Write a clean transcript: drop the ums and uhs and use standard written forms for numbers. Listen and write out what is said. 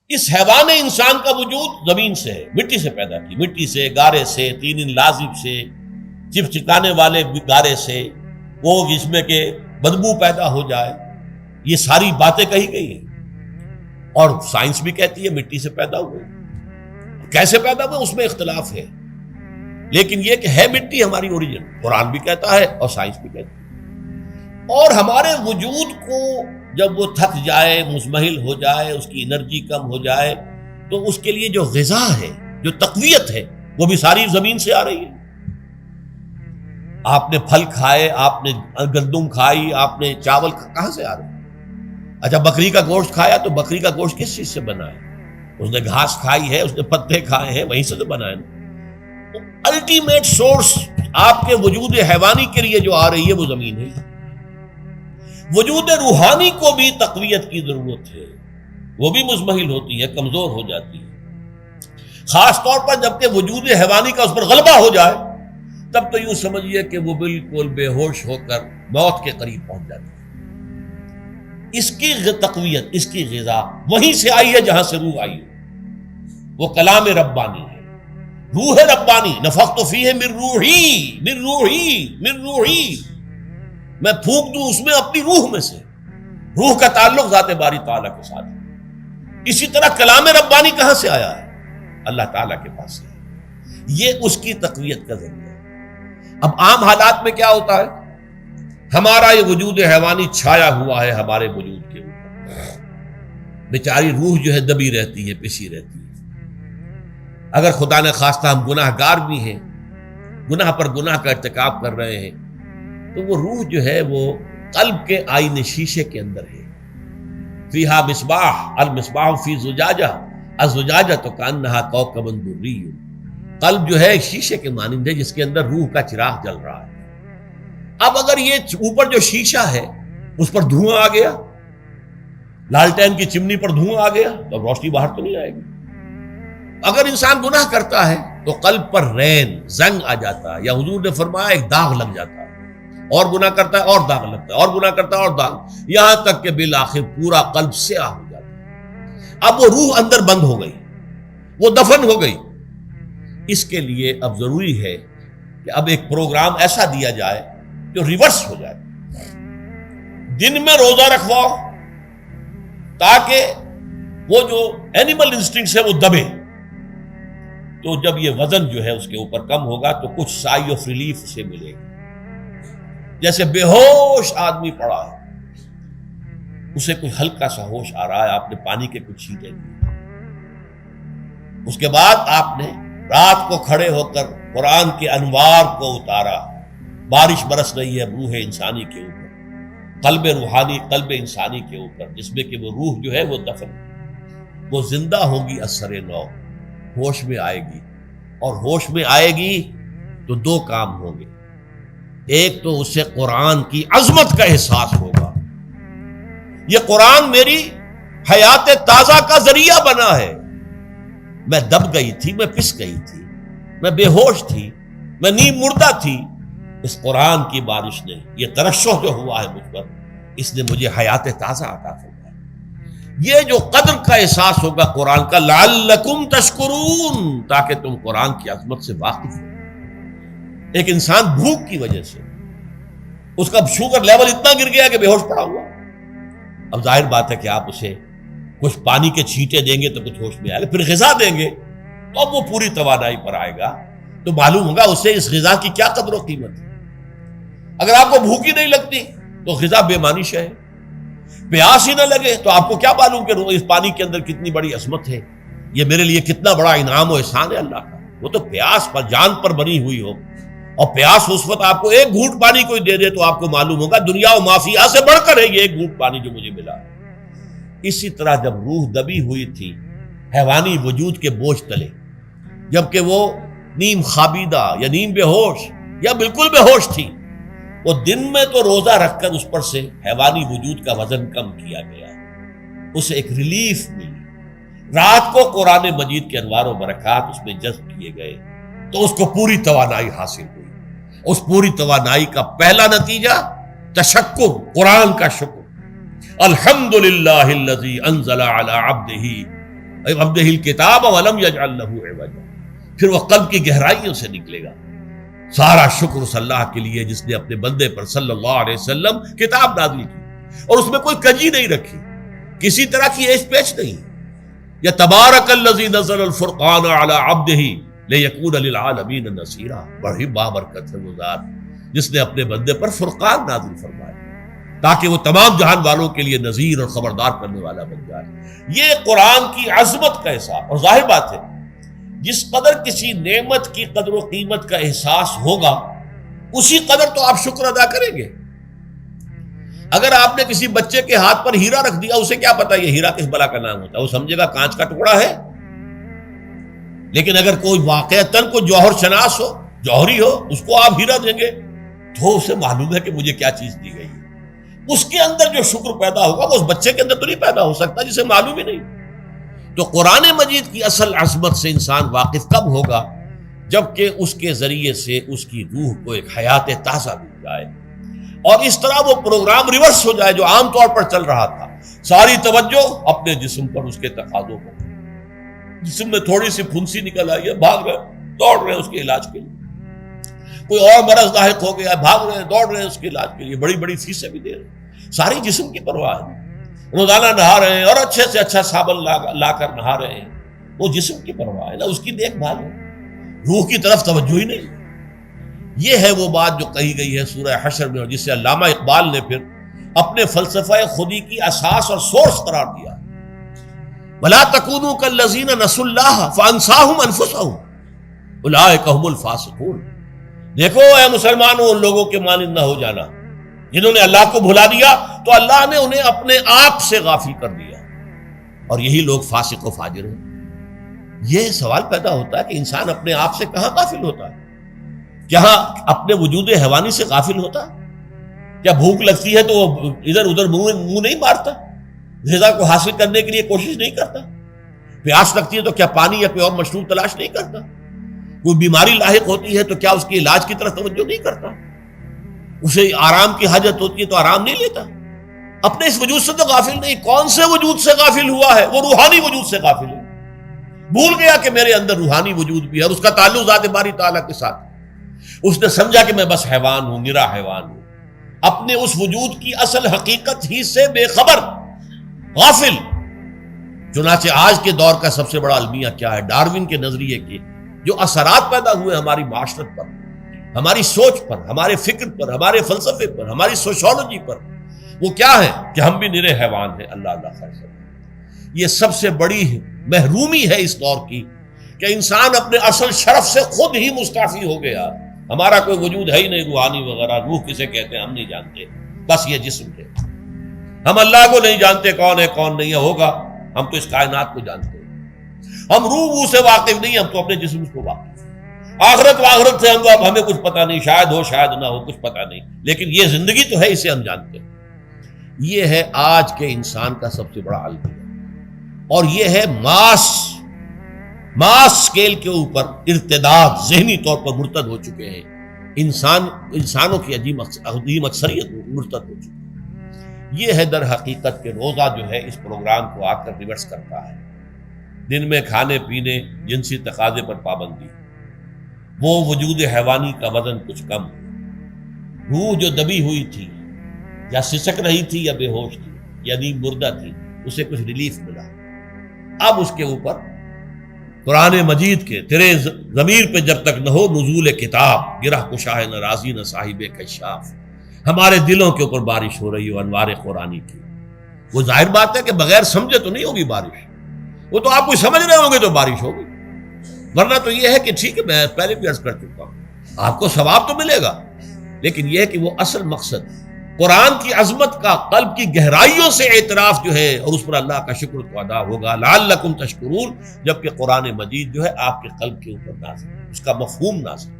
اس حیوان انسان کا وجود زمین سے ہے، مٹی سے پیدا کی، مٹی سے، گارے سے، تین لازم سے، چپچکانے والے گارے سے، وہ جس میں کہ بدبو پیدا ہو جائے، یہ ساری باتیں کہی گئی ہیں۔ اور سائنس بھی کہتی ہے مٹی سے پیدا ہوئے، کیسے پیدا ہوئے اس میں اختلاف ہے، لیکن یہ کہ ہے مٹی ہماری اوریجن، قرآن بھی کہتا ہے اور سائنس بھی کہتی ہے۔ اور ہمارے وجود کو جب وہ تھک جائے، مزمحل ہو جائے، اس کی انرجی کم ہو جائے، تو اس کے لیے جو غذا ہے، جو تقویت ہے، وہ بھی ساری زمین سے آ رہی ہے۔ آپ نے پھل کھائے، آپ نے گندم کھائی، آپ نے چاول کہاں سے آ رہے ہیں؟ اچھا بکری کا گوشت کھایا تو بکری کا گوشت کس چیز سے بنا ہے؟ اس نے گھاس کھائی ہے، اس نے پتے کھائے ہیں، وہیں سے تو بنا ہے۔ الٹیمیٹ سورس آپ کے وجود حیوانی کے لیے جو آ رہی ہے وہ زمین ہے۔ وجود روحانی کو بھی تقویت کی ضرورت ہے، وہ بھی مزمحل ہوتی ہے، کمزور ہو جاتی ہے، خاص طور پر جبکہ وجود حیوانی کا اس پر غلبہ ہو جائے، تب تو یوں سمجھیے کہ وہ بالکل بے ہوش ہو کر موت کے قریب پہنچ جاتی ہے۔ اس کی تقویت، اس کی غذا وہیں سے آئی ہے جہاں سے روح آئی ہے، وہ کلام ربانی ہے، روح ربانی، نفخت فیہ من روحی من روحی من روحی، میں پھونک دوں اس میں اپنی روح میں سے۔ روح کا تعلق ذات باری تعالیٰ کے ساتھ ہے۔ اسی طرح کلام ربانی کہاں سے آیا ہے؟ اللہ تعالیٰ کے پاس سے، یہ اس کی تقویت کا ذریعہ ہے۔ اب عام حالات میں کیا ہوتا ہے؟ ہمارا یہ وجود حیوانی چھایا ہوا ہے ہمارے وجود کے اوپر، بیچاری روح جو ہے دبی رہتی ہے، پسی رہتی ہے۔ اگر خدا نے خواستہ ہم گناہ گار بھی ہیں، گناہ پر گناہ کا ارتکاب کر رہے ہیں، تو وہ روح جو ہے وہ قلب کے آئینے شیشے کے اندر ہے۔ فیہا مصباح، المصباح فی زجاجہ، الزجاجہ تو کانہا کوکب دری، قلب جو ہے شیشے کے مانند ہے جس کے اندر روح کا چراغ جل رہا ہے۔ اب اگر یہ اوپر جو شیشہ ہے اس پر دھواں آ گیا، لالٹین کی چمنی پر دھواں آ گیا، تو اب روشنی باہر تو نہیں آئے گی۔ اگر انسان گناہ کرتا ہے تو قلب پر رین، زنگ آ جاتا ہے، یا حضور نے فرمایا ایک داغ لگ جاتا ہے، اور گناہ کرتا ہے اور داغ لگتا ہے، اور گناہ کرتا ہے اور داغ، یہاں تک کہ بالآخر پورا قلب سیاہ ہو جاتا ہے۔ اب وہ روح اندر بند ہو گئی، وہ دفن ہو گئی۔ اس کے لیے اب ضروری ہے کہ اب ایک پروگرام ایسا دیا جائے جو ریورس ہو جائے۔ دن میں روزہ رکھواؤ تاکہ وہ جو اینیمل انسٹنکٹس ہے وہ دبے، تو جب یہ وزن جو ہے اس کے اوپر کم ہوگا تو کچھ سائی آف ریلیف سے ملے گا۔ جیسے بے ہوش آدمی پڑا ہے، اسے کوئی ہلکا سا ہوش آ رہا ہے، آپ نے پانی کے کچھ چھینٹے لیے، اس کے بعد آپ نے رات کو کھڑے ہو کر قرآن کے انوار کو اتارا، بارش برس رہی ہے روح انسانی کے اوپر، قلب روحانی، قلب انسانی کے اوپر، جس میں کہ وہ روح جو ہے وہ دفن، وہ زندہ ہوگی اثر نو، ہوش میں آئے گی، اور ہوش میں آئے گی تو دو کام ہوں گے۔ ایک تو اسے قرآن کی عظمت کا احساس ہوگا، یہ قرآن میری حیات تازہ کا ذریعہ بنا ہے، میں دب گئی تھی، میں پس گئی تھی، میں بے ہوش تھی، میں نیم مردہ تھی، اس قرآن کی بارش نے، یہ ترشح جو ہوا ہے مجھ پر، اس نے مجھے حیات تازہ عطا فرمائی۔ یہ جو قدر کا احساس ہوگا قرآن کا، لعلکم تشکرون، تاکہ تم قرآن کی عظمت سے واقف ہو۔ ایک انسان بھوک کی وجہ سے اس کا شوگر لیول اتنا گر گیا کہ بے ہوش پڑا ہوا، اب ظاہر بات ہے کہ آپ اسے کچھ پانی کے چھینٹے دیں گے تو کچھ ہوش میں آئے گا، پھر غذا دیں گے تو اب وہ پوری توانائی پر آئے گا، تو معلوم ہوگا اسے اس غذا کی کیا قدر و قیمت ہے۔ اگر آپ کو بھوک ہی نہیں لگتی تو غذا بے معنی شے ہے، پیاس ہی نہ لگے تو آپ کو کیا معلوم کہ اس پانی کے اندر کتنی بڑی عظمت ہے، یہ میرے لیے کتنا بڑا انعام و احسان ہے اللہ کا۔ وہ تو پیاس پر، جان پر بنی ہوئی ہو، اور پیاس اس وقت آپ کو ایک گھونٹ پانی کوئی دے دے تو آپ کو معلوم ہوگا دنیا و مافیہ سے بڑھ کر ہے یہ ایک گھونٹ پانی جو مجھے ملا۔ اسی طرح جب روح دبی ہوئی تھی حیوانی وجود کے بوجھ تلے، جبکہ وہ نیم خوابیدہ یا نیم بے ہوش یا بالکل بے ہوش تھی، وہ دن میں تو روزہ رکھ کر اس پر سے حیوانی وجود کا وزن کم کیا گیا، اسے ایک ریلیف ملی۔ رات کو قرآن مجید کے انوار و برکات اس میں جذب کیے گئے تو اس کو پوری توانائی حاصل ہوئی۔ اس پوری توانائی کا پہلا نتیجہ تشکر، قرآن کا شکر، الحمدللہ الذی انزل علی عبدہ عبدہ الکتاب ولم یجعل لہ عوجا، پھر وہ قلب کی گہرائیوں سے نکلے گا۔ سارا شکر اس اللہ کے لیے جس نے اپنے بندے پر صلی اللہ علیہ وسلم کتاب نازل کی اور اس میں کوئی کجی نہیں رکھی، کسی طرح کی ایش پیچ نہیں۔ یا تبارک الذی نزل الفرقان علی عبدہ لیکون للعالمین نذیرا، بڑی بابرکت ہے وہ ذات جس نے اپنے بندے پر فرقان نازل فرمایا تاکہ وہ تمام جہان والوں کے لیے نذیر اور خبردار کرنے والا بن جائے۔ یہ قرآن کی عظمت کا احساس، اور ظاہر بات ہے جس قدر کسی نعمت کی قدر و قیمت کا احساس ہوگا اسی قدر تو آپ شکر ادا کریں گے۔ اگر آپ نے کسی بچے کے ہاتھ پر ہیرا رکھ دیا، اسے کیا پتا یہ ہیرا کس بلا کا نام ہوتا ہے، وہ سمجھے گا کانچ کا ٹکڑا ہے۔ لیکن اگر کوئی واقعتاً کوئی جوہر شناس ہو، جوہری ہو، اس کو آپ ہیرا دیں گے تو اسے معلوم ہے کہ مجھے کیا چیز دی گئی ہے۔ اس کے اندر جو شکر پیدا ہوگا وہ اس بچے کے اندر تو نہیں پیدا ہو سکتا جسے معلوم ہی نہیں۔ تو قرآن مجید کی اصل عظمت سے انسان واقف کب ہوگا؟ جبکہ اس کے ذریعے سے اس کی روح کو ایک حیات تازہ مل جائے اور اس طرح وہ پروگرام ریورس ہو جائے جو عام طور پر چل رہا تھا، ساری توجہ اپنے جسم پر، اس کے تقاضوں پر۔ جسم میں تھوڑی سی پھنسی نکل آئی ہے، بھاگ رہے، دوڑ رہے ہیں اس کے علاج کے لیے۔ کوئی اور مرض لاحق ہو گیا ہے، بھاگ رہے ہیں، دوڑ رہے ہیں اس کے علاج کے لیے، بڑی بڑی فیسیں بھی دے رہے ہیں۔ ساری جسم کی پرواہ ہے، روزانہ نہا رہے ہیں اور اچھے سے اچھا صابن لا کر نہا رہے ہیں، وہ جسم کی پرواہ ہے نا، اس کی دیکھ بھال ہے، روح کی طرف توجہ ہی نہیں۔ یہ ہے وہ بات جو کہی گئی ہے سورہ حشر میں، اور جسے علامہ اقبال نے پھر اپنے فلسفہ خودی کی اساس اور سورس قرار دیا۔ وَلَا تَكُونُوا كَالَّذِينَ نَسُوا اللَّهَ فَأَنسَاهُمْ أَنفُسَهُمْ أُولَٰئِكَ هُمُ الْفَاسِقُونَ۔ دیکھو اے مسلمانوں، ان لوگوں کے مانند نہ ہو جانا جنہوں نے اللہ کو بھلا دیا تو اللہ نے انہیں اپنے آپ سے غافل کر دیا، اور یہی لوگ فاسق و فاجر ہیں۔ یہ سوال پیدا ہوتا ہے کہ انسان اپنے آپ سے کہاں غافل ہوتا ہے؟ کیا اپنے وجود حیوانی سے غافل ہوتا ہے؟ کیا بھوک لگتی ہے تو وہ ادھر ادھر منہ نہیں مارتا، غذا کو حاصل کرنے کے لیے کوشش نہیں کرتا؟ پیاس لگتی ہے تو کیا پانی یا کوئی اور مشروب تلاش نہیں کرتا؟ کوئی بیماری لاحق ہوتی ہے تو کیا اس کے علاج کی طرف توجہ نہیں کرتا؟ اسے آرام کی حاجت ہوتی ہے تو آرام نہیں لیتا؟ اپنے اس وجود سے تو غافل نہیں۔ کون سے وجود سے غافل ہوا ہے؟ وہ روحانی وجود سے غافل ہے۔ بھول گیا کہ میرے اندر روحانی وجود بھی ہے اور اس کا تعلق ذات باری تعالیٰ کے ساتھ۔ اس نے سمجھا کہ میں بس حیوان ہوں، نرا حیوان ہوں، اپنے اس وجود کی اصل حقیقت ہی سے بے خبر، غافل۔ چنانچہ آج کے دور کا سب سے بڑا المیہ کیا ہے؟ ڈاروین کے نظریے کے جو اثرات پیدا ہوئے ہماری معاشرت پر، ہماری سوچ پر، ہمارے فکر پر، ہمارے فلسفے پر، ہماری سوشولوجی پر، وہ کیا ہے کہ ہم بھی نرے حیوان ہیں۔ اللہ اللہ خیر کرے۔ یہ سب سے بڑی محرومی ہے اس دور کی کہ انسان اپنے اصل شرف سے خود ہی مستعفی ہو گیا۔ ہمارا کوئی وجود ہے ہی نہیں روحانی وغیرہ، روح کسے کہتے ہیں ہم نہیں جانتے، بس یہ جسم ہے۔ ہم اللہ کو نہیں جانتے کون ہے کون نہیں ہے، ہوگا ہم تو اس کائنات کو جانتے ہیں۔ ہم روح سے واقف نہیں، ہم تو اپنے جسم کو واقف۔ آخرت سے ہمیں کچھ پتہ نہیں، شاید ہو شاید نہ ہو، کچھ پتہ نہیں، لیکن یہ زندگی تو ہے، اسے ہم جانتے ہیں۔ یہ ہے آج کے انسان کا سب سے بڑا المیہ، اور یہ ہے ماس سکیل کے اوپر ارتداد، ذہنی طور پر مرتد ہو چکے ہیں انسانوں کی عظیم اکثریت مرتد ہو چکی ہے۔ یہ ہے در حقیقت کہ روزہ جو ہے اس پروگرام کو آ کر ریورس کرتا ہے۔ دن میں کھانے پینے، جنسی تقاضے پر پابندی، وہ وجود حیوانی کا وزن کچھ کم، روح جو دبی ہوئی تھی یا سسک رہی تھی یا بے ہوش تھی یا نیند مردہ تھی، اسے کچھ ریلیف ملا۔ اب اس کے اوپر قرآن مجید کے تیرے ضمیر پہ جب تک نہ ہو نزول کتاب، گرہ کشاہ نہ راضی نہ صاحب کشاف، ہمارے دلوں کے اوپر بارش ہو رہی ہو انوار قرآنی کی۔ وہ ظاہر بات ہے کہ بغیر سمجھے تو نہیں ہوگی بارش، وہ تو آپ کوئی سمجھ رہے ہوں گے تو بارش ہوگی، ورنہ تو یہ ہے کہ ٹھیک ہے میں پہلے بھی عرض کر چکا ہوں آپ کو ثواب تو ملے گا، لیکن یہ ہے کہ وہ اصل مقصد قرآن کی عظمت کا قلب کی گہرائیوں سے اعتراف جو ہے اور اس پر اللہ کا شکر تو ادا ہوگا، لعلکم تشکرون، جبکہ قرآن مجید جو ہے آپ کے قلب کے اوپر نازل، اس کا مفہوم نازل۔